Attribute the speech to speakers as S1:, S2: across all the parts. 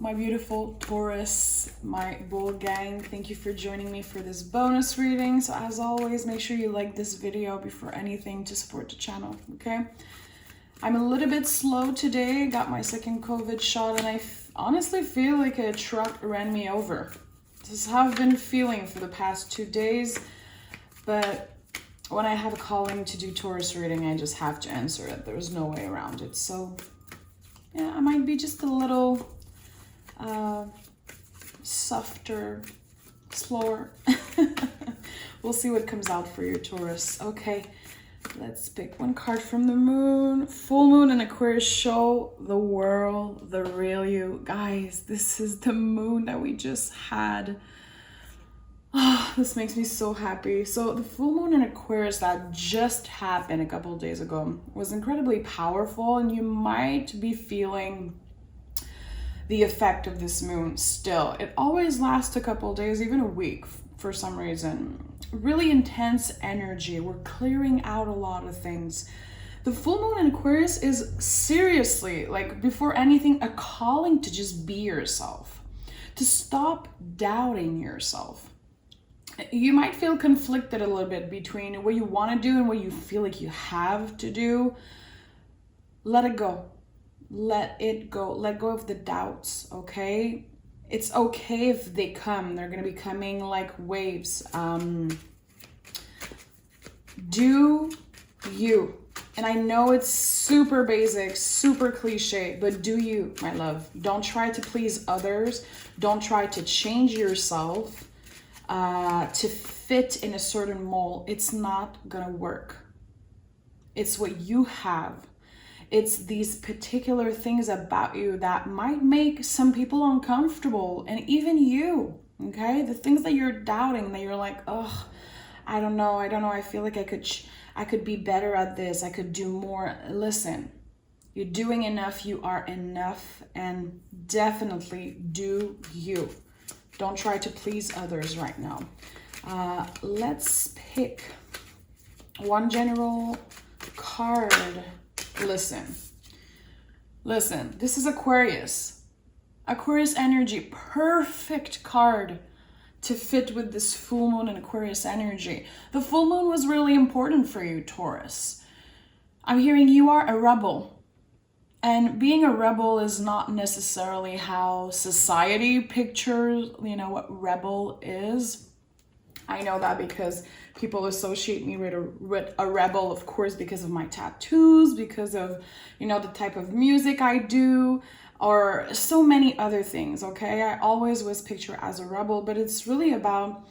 S1: my beautiful Taurus, my bull gang. Thank you for joining me for this bonus reading. So as always, make sure you like this video before anything to support the channel, okay? I'm a little bit slow today. Got my second COVID shot and I honestly feel like a truck ran me over. This is how I've been feeling for the past 2 days. But when I have a calling to do Taurus reading, I just have to answer it. There's no way around it. So yeah, I might be just a little softer, slower. We'll see what comes out for your Taurus. Okay, let's pick one card from the moon. Full moon in Aquarius, show the world the real you. Guys, this is the moon that we just had. Oh, this makes me so happy. So the full moon in Aquarius that just happened a couple of days ago was incredibly powerful, and you might be feeling the effect of this moon still. It always lasts a couple of days, even a week for some reason. Really intense energy. We're clearing out a lot of things. The full moon in Aquarius is seriously, like before anything, a calling to just be yourself, to stop doubting yourself. You might feel conflicted a little bit between what you want to do and what you feel like you have to do. Let it go. Let it go. Let go of the doubts, okay? It's okay if they come. They're going to be coming like waves. Do you. And I know it's super basic, super cliche, but do you, my love. Don't try to please others. Don't try to change yourself to fit in a certain mold. It's not gonna work. It's what you have. It's these particular things about you that might make some people uncomfortable, and even you, okay? The things that you're doubting, that you're like, oh, I don't know, I feel like I could be better at this, I could do more. Listen, you're doing enough, you are enough, and definitely do you. Don't try to please others right now. Let's pick one general card. Listen, this is Aquarius. Aquarius energy, perfect card to fit with this full moon and Aquarius energy. The full moon was really important for you, Taurus. I'm hearing you are a rebel. And being a rebel is not necessarily how society pictures, what rebel is. I know that because people associate me with a rebel, of course, because of my tattoos, because of, the type of music I do, or so many other things, okay? I always was pictured as a rebel, but it's really about,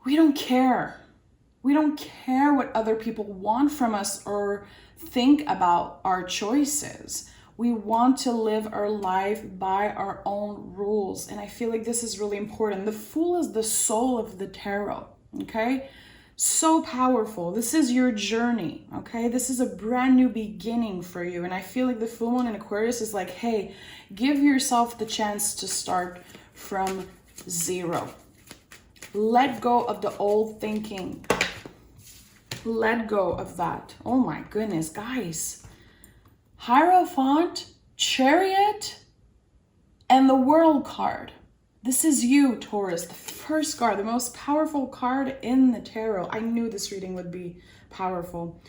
S1: we don't care. We don't care what other people want from us or think about our choices. We want to live our life by our own rules. And I feel like this is really important. The Fool is the soul of the tarot, okay? So powerful. This is your journey, okay? This is a brand new beginning for you. And I feel like the full moon in Aquarius is like, hey, give yourself the chance to start from zero. Let go of the old thinking. Let go of that. Oh my goodness, guys. Hierophant, Chariot, and the World card. This is you, Taurus. The first card, the most powerful card in the tarot. I knew this reading would be powerful.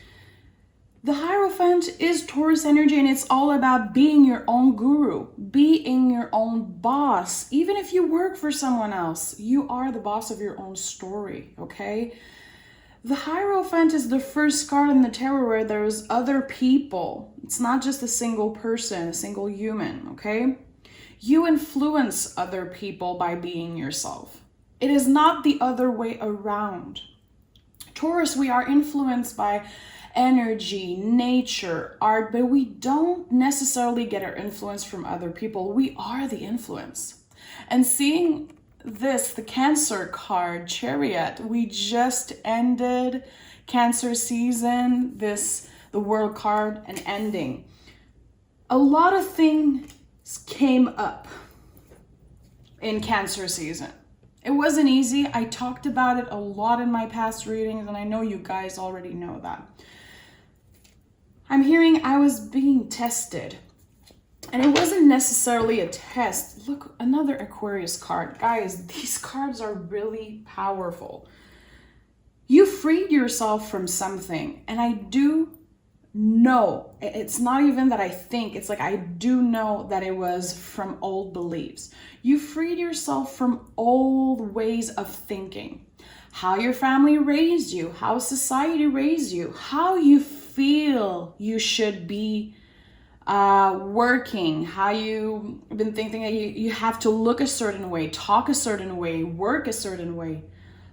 S1: The Hierophant is Taurus energy, and it's all about being your own guru, being your own boss. Even if you work for someone else, you are the boss of your own story, okay? The Hierophant is the first card in the tarot where there's other people. It's not just a single person, a single human, okay? You influence other people by being yourself. It is not the other way around. Taurus, we are influenced by energy, nature, art, but we don't necessarily get our influence from other people. We are the influence. And seeing this, the Cancer card, Chariot, we just ended Cancer season, the World card, an ending. A lot of things came up in Cancer season. It wasn't easy. I talked about it a lot in my past readings, and I know you guys already know that. I'm hearing I was being tested. And it wasn't necessarily a test. Look, another Aquarius card. Guys, these cards are really powerful. You freed yourself from something. And I do know, it's not even that I think, it's like I do know that it was from old beliefs. You freed yourself from old ways of thinking. How your family raised you, how society raised you, how you feel you should be working, how you've been thinking that you have to look a certain way, talk a certain way, work a certain way,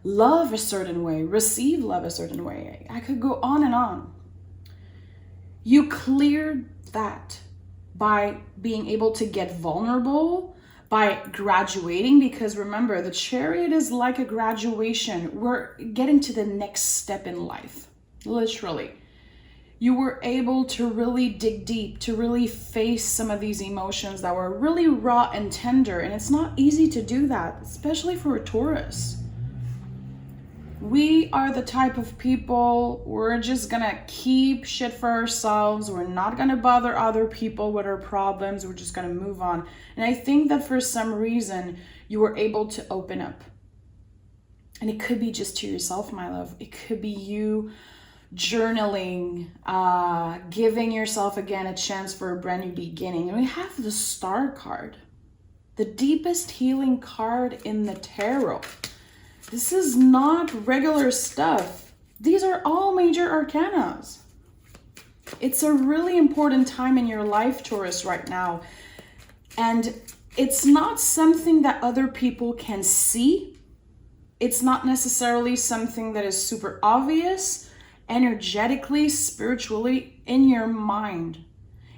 S1: love a certain way, receive love a certain way. I could go on and on. You cleared that by being able to get vulnerable, by graduating, because remember, the Chariot is like a graduation. We're getting to the next step in life, literally. You were able to really dig deep, to really face some of these emotions that were really raw and tender. And it's not easy to do that, especially for a Taurus. We are the type of people, we're just gonna keep shit for ourselves. We're not gonna bother other people with our problems. We're just gonna move on. And I think that for some reason, you were able to open up. And it could be just to yourself, my love. It could be you journaling, giving yourself again a chance for a brand new beginning. And we have the Star card, the deepest healing card in the tarot. This is not regular stuff. These are all major arcanas. It's a really important time in your life, Taurus, right now. And it's not something that other people can see. It's not necessarily something that is super obvious. Energetically, spiritually, in your mind,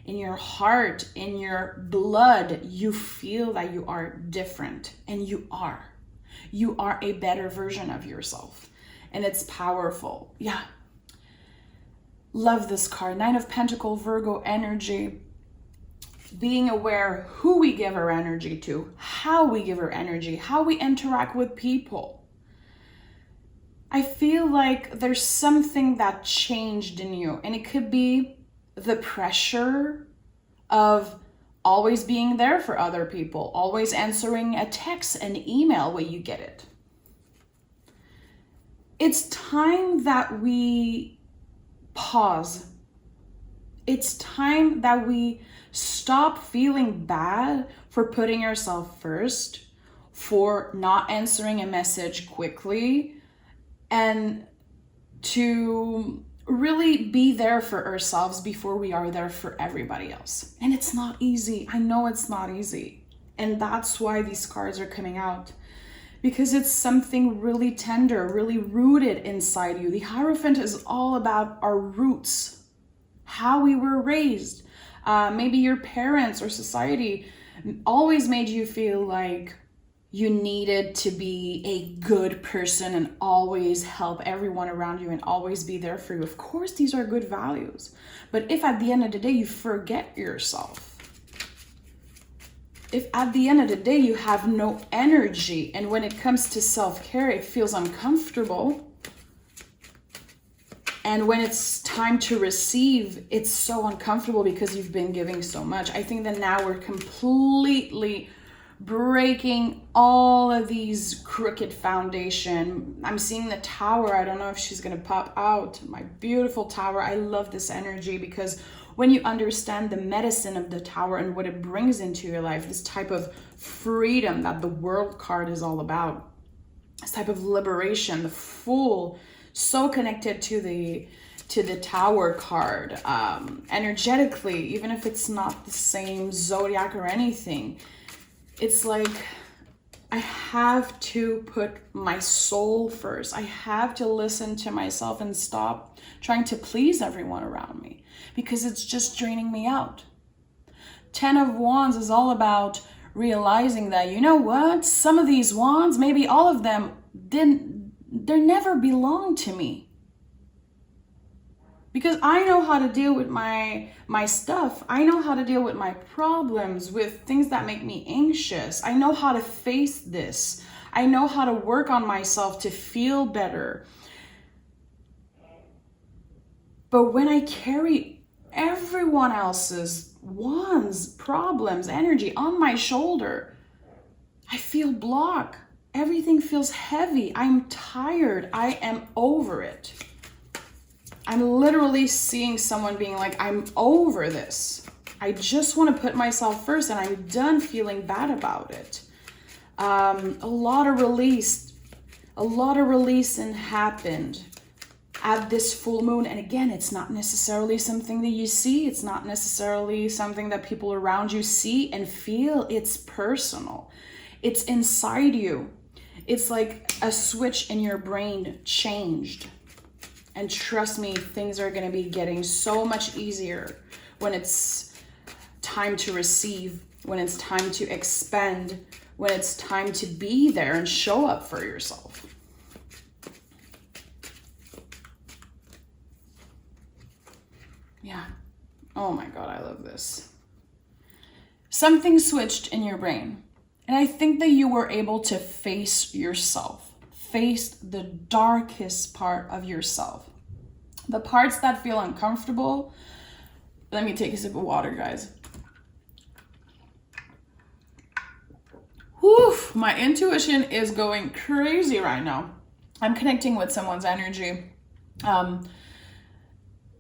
S1: in your heart, in your blood, you feel that you are different, and you are. You are a better version of yourself, and it's powerful. Yeah. Love this card. 9 of Pentacles, Virgo energy. Being aware who we give our energy to, how we give our energy, how we interact with people. I feel like there's something that changed in you, and it could be the pressure of always being there for other people, always answering a text, an email when you get it. It's time that we pause. It's time that we stop feeling bad for putting ourselves first, for not answering a message quickly, and to really be there for ourselves before we are there for everybody else. And it's not easy. I know it's not easy. And that's why these cards are coming out, because it's something really tender, really rooted inside you. The Hierophant is all about our roots, how we were raised. Maybe your parents or society always made you feel like you needed to be a good person and always help everyone around you and always be there for you. Of course, these are good values. But if at the end of the day you forget yourself, if at the end of the day you have no energy, and when it comes to self-care, it feels uncomfortable, and when it's time to receive, it's so uncomfortable because you've been giving so much. I think that now we're completely breaking all of these crooked foundation. I'm seeing the Tower. I don't know if she's gonna pop out. My beautiful Tower. I love this energy, because when you understand the medicine of the Tower and what it brings into your life, this type of freedom that the World card is all about, this type of liberation, the Fool, so connected to the Tower card, energetically, even if it's not the same zodiac or anything. It's like, I have to put my soul first. I have to listen to myself and stop trying to please everyone around me, because it's just draining me out. 10 of Wands is all about realizing that, you know what, some of these wands, maybe all of them, they never belonged to me. Because I know how to deal with my stuff. I know how to deal with my problems, with things that make me anxious. I know how to face this. I know how to work on myself to feel better. But when I carry everyone else's wands, problems, energy on my shoulder. I feel block. Everything feels heavy. I'm tired. I am over it. I'm literally seeing someone being like, I'm over this. I just want to put myself first and I'm done feeling bad about it. A lot of releasing happened at this full moon. And again, it's not necessarily something that you see. It's not necessarily something that people around you see and feel. It's personal. It's inside you. It's like a switch in your brain changed. And trust me, things are going to be getting so much easier when it's time to receive, when it's time to expend, when it's time to be there and show up for yourself. Yeah. Oh my God, I love this. Something switched in your brain. And I think that you were able to face yourself, face the darkest part of yourself. The parts that feel uncomfortable. Let me take a sip of water, guys. Whew, my intuition is going crazy right now. I'm connecting with someone's energy.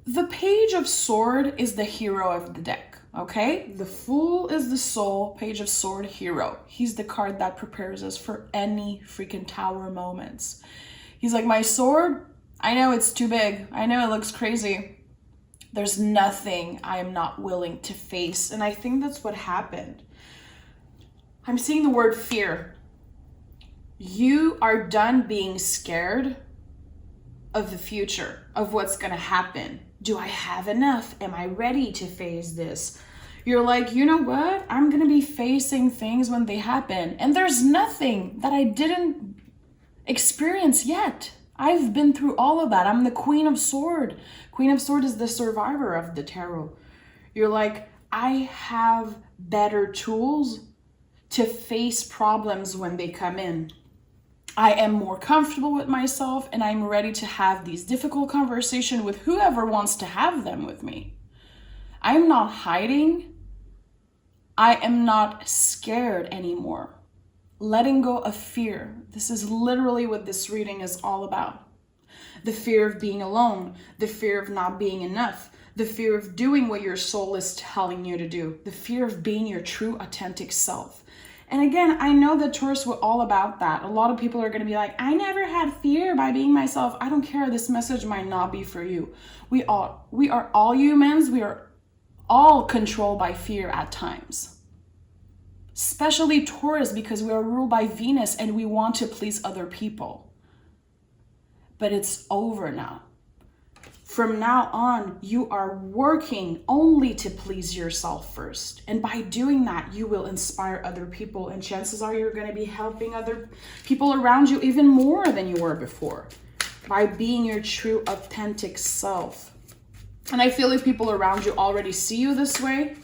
S1: The Page of Sword is the hero of the deck, okay? The Fool is the soul, Page of Sword, hero. He's the card that prepares us for any freaking tower moments. He's like, my sword, I know it's too big. I know it looks crazy. There's nothing I am not willing to face. And I think that's what happened. I'm seeing the word fear. You are done being scared of the future, of what's going to happen. Do I have enough? Am I ready to face this? You're like, you know what? I'm going to be facing things when they happen. And there's nothing that I didn't experience yet. I've been through all of that. I'm the Queen of Sword. Queen of Sword is the survivor of the tarot. You're like, I have better tools to face problems when they come in. I am more comfortable with myself and I'm ready to have these difficult conversations with whoever wants to have them with me. I'm not hiding. I am not scared anymore. Letting go of fear. This is literally what this reading is all about. The fear of being alone, the fear of not being enough, the fear of doing what your soul is telling you to do, the fear of being your true authentic self. And again, I know that Taurus were all about that. A lot of people are going to be like, I never had fear by being myself. I don't care. This message might not be for you. We are all humans. We are all controlled by fear at times. Especially Taurus, because we are ruled by Venus and we want to please other people. But it's over now. From now on, you are working only to please yourself first. And by doing that, you will inspire other people. And chances are you're going to be helping other people around you even more than you were before. By being your true, authentic self. And I feel like people around you already see you this way.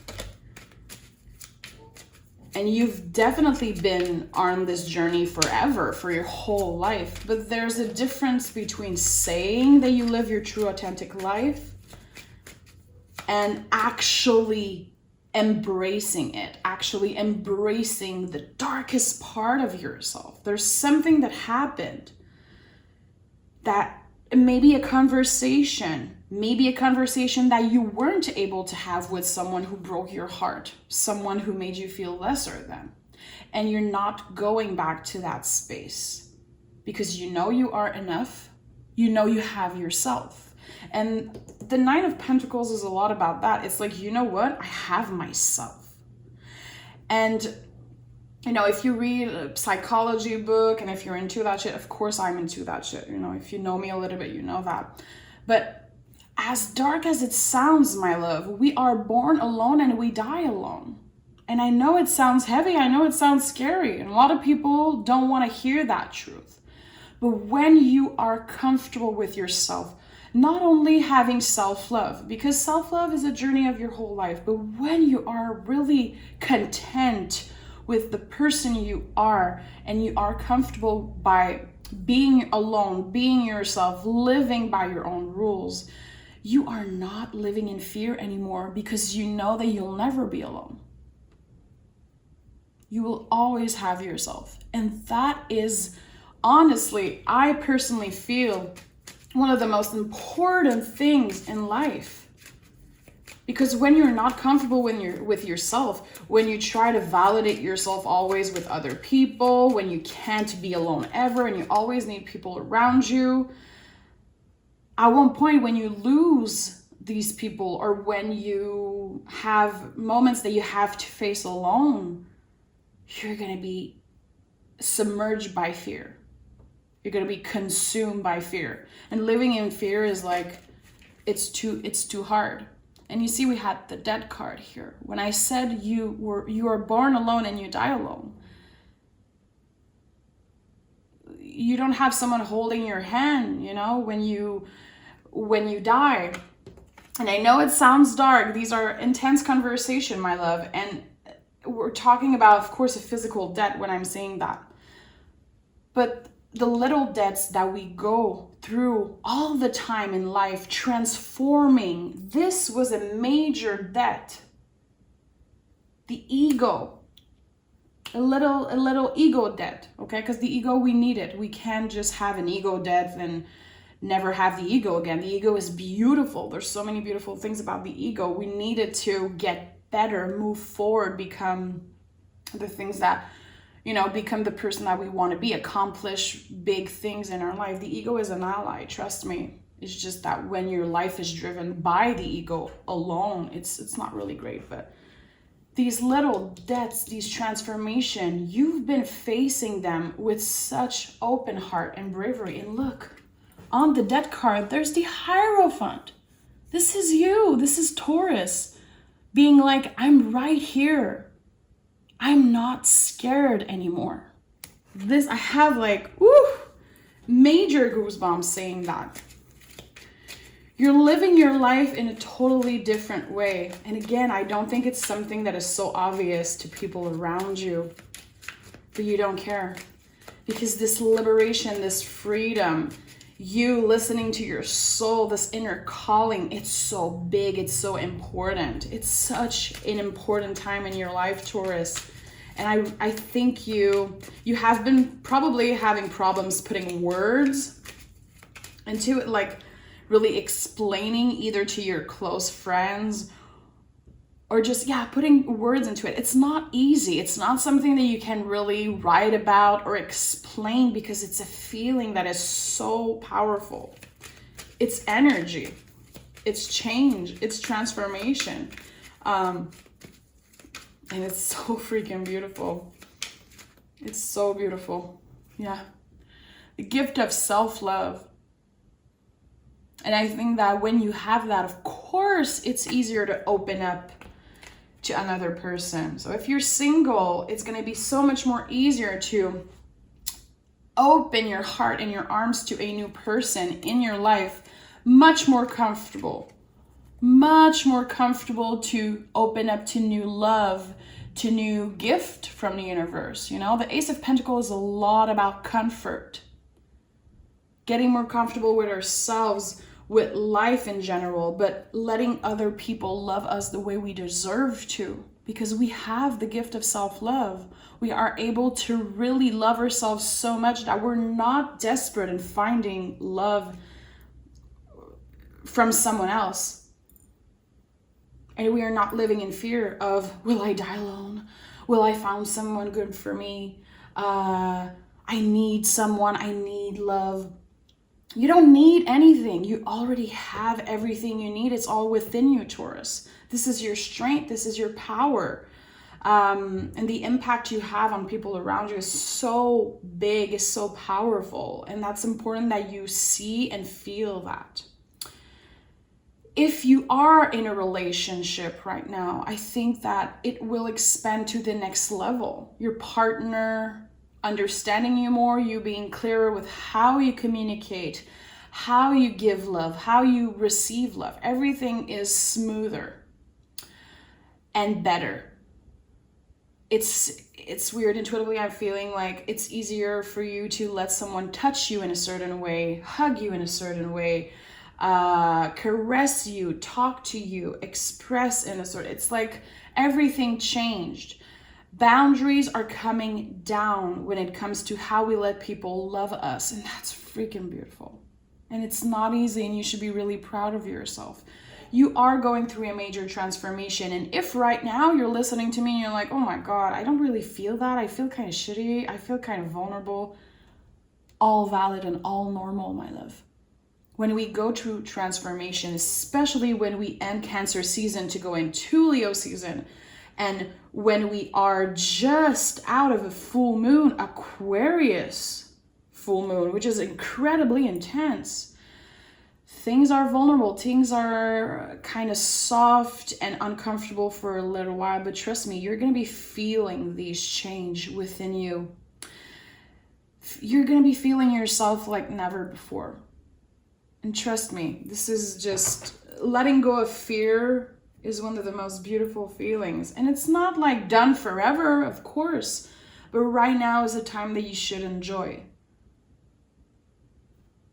S1: And you've definitely been on this journey forever, for your whole life. But there's a difference between saying that you live your true authentic life and actually embracing it, actually embracing the darkest part of yourself. There's something that happened that maybe a conversation that you weren't able to have with someone who broke your heart, someone who made you feel lesser than. And you're not going back to that space because you know you are enough. You know you have yourself. And the Nine of Pentacles is a lot about that. It's like, you know what? I have myself. And you know, if you read a psychology book and if you're into that shit, of course I'm into that shit. You know, if you know me a little bit, you know that. But as dark as it sounds, my love, we are born alone and we die alone. And I know it sounds heavy. I know it sounds scary. And a lot of people don't want to hear that truth. But when you are comfortable with yourself, not only having self-love, because self-love is a journey of your whole life, but when you are really content with the person you are and you are comfortable by being alone, being yourself, living by your own rules, you are not living in fear anymore because you know that you'll never be alone. You will always have yourself. And that is, honestly, I personally feel one of the most important things in life. Because when you're not comfortable with yourself, when you try to validate yourself always with other people, when you can't be alone ever and you always need people around you, at one point when you lose these people, or when you have moments that you have to face alone, you're going to be submerged by fear. You're going to be consumed by fear. And living in fear is like, it's too hard. And you see, we had the death card here. When I said you are born alone and you die alone, you don't have someone holding your hand, you know, when you die. And I know it sounds dark. These are intense conversation, my love. And we're talking about, of course, a physical death when I'm saying that. But the little deaths that we go through all the time in life, transforming, this was a major death. The ego, a little ego death, okay? Because the ego, we need it. We can't just have an ego death and never have the ego again. The ego is beautiful. There's so many beautiful things about the ego. We need it to get better, move forward, become the things that, you know, become the person that we want to be, accomplish big things in our life. The ego is an ally, trust me. It's just that when your life is driven by the ego alone, it's not really great. But these little deaths, these transformation, you've been facing them with such open heart and bravery. And look, on the death card, there's the Hierophant. This is you. This is Taurus being like, I'm right here. I'm not scared anymore. This, I have like, major goosebumps saying that. You're living your life in a totally different way. And again, I don't think it's something that is so obvious to people around you, but you don't care. Because this liberation, this freedom, you listening to your soul, this inner calling, it's so big, it's so important. It's such an important time in your life, Taurus. And I think you have been probably having problems putting words into it, like really explaining either to your close friends or just, putting words into it. It's not easy. It's not something that you can really write about or explain because it's a feeling that is so powerful. It's energy. It's change. It's transformation. And it's so freaking beautiful. It's so beautiful. Yeah. The gift of self-love. And I think that when you have that, of course, it's easier to open up to another person. So if you're single, it's going to be so much more easier to open your heart and your arms to a new person in your life. Much more comfortable to open up to new love, to new gift from the universe. You know, the Ace of Pentacles is a lot about comfort, getting more comfortable with ourselves, with life in general, but letting other people love us the way we deserve to, because we have the gift of self-love. We are able to really love ourselves so much that we're not desperate in finding love from someone else. And we are not living in fear of, will I die alone? Will I find someone good for me? I need someone, I need love. You don't need anything. You already have everything you need. It's all within you, Taurus. This is your strength. This is your power. And the impact you have on people around you is so big, is so powerful. And that's important that you see and feel that. If you are in a relationship right now, I think that it will expand to the next level. Your partner understanding you more, you being clearer with how you communicate, how you give love, how you receive love. Everything is smoother and better. It's weird. Intuitively, I'm feeling like it's easier for you to let someone touch you in a certain way, hug you in a certain way, caress you, talk to you, express in a sort. It's like everything changed. Boundaries are coming down when it comes to how we let people love us. And that's freaking beautiful. And it's not easy, and you should be really proud of yourself. You are going through a major transformation. And if right now you're listening to me and you're like, oh my God, I don't really feel that. I feel kind of shitty. I feel kind of vulnerable. All valid and all normal, my love. When we go through transformation, especially when we end Cancer season to go into Leo season, and when we are just out of a full moon, Aquarius full moon, which is incredibly intense, things are vulnerable, things are kind of soft and uncomfortable for a little while, but trust me, you're going to be feeling these change within you. You're going to be feeling yourself like never before. And trust me, this is just letting go of fear is one of the most beautiful feelings. And it's not like done forever, of course, but right now is a time that you should enjoy.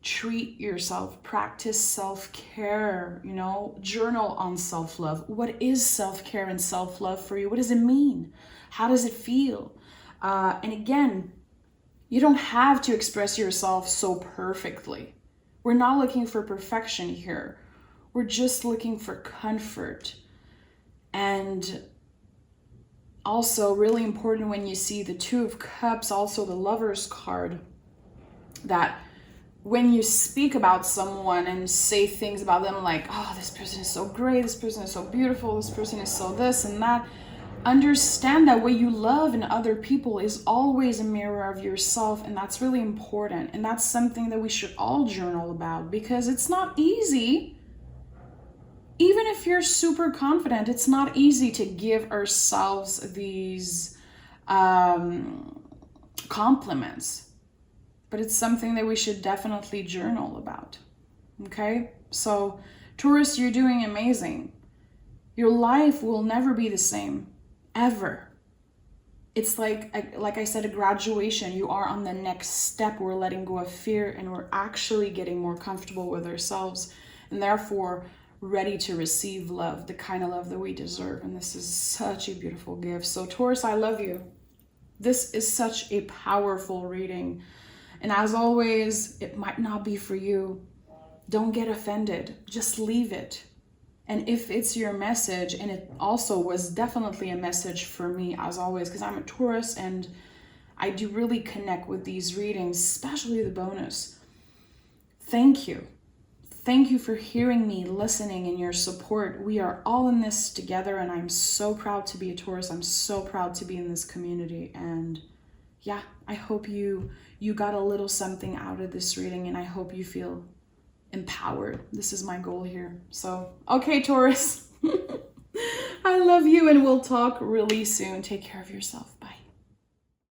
S1: Treat yourself, practice self-care, journal on self-love. What is self-care and self-love for you? What does it mean? How does it feel? And again, you don't have to express yourself so perfectly. We're not looking for perfection here. We're just looking for comfort. And also really important when you see the Two of Cups, also the Lover's card, that when you speak about someone and say things about them like, oh, this person is so great, this person is so beautiful, this person is so this and that, understand that what you love in other people is always a mirror of yourself, and that's really important. And that's something that we should all journal about, because it's not easy. Even if you're super confident, it's not easy to give ourselves these compliments, but it's something that we should definitely journal about. Okay? So Taurus, you're doing amazing. Your life will never be the same. Ever. It's like I said, a graduation. You are on the next step. We're letting go of fear, and we're actually getting more comfortable with ourselves, and therefore ready to receive love, the kind of love that we deserve. And this is such a beautiful gift. So Taurus, I love you. This is such a powerful reading. And as always, it might not be for you. Don't get offended. Just leave it. And if it's your message, and it also was definitely a message for me, as always, because I'm a Taurus and I do really connect with these readings, especially the bonus. Thank you. Thank you for hearing me, listening, and your support. We are all in this together, and I'm so proud to be a Taurus. I'm so proud to be in this community. And yeah, I hope you got a little something out of this reading, and I hope you feel empowered. This is my goal here. So, okay, Taurus. I love you, and we'll talk really soon. Take care of yourself.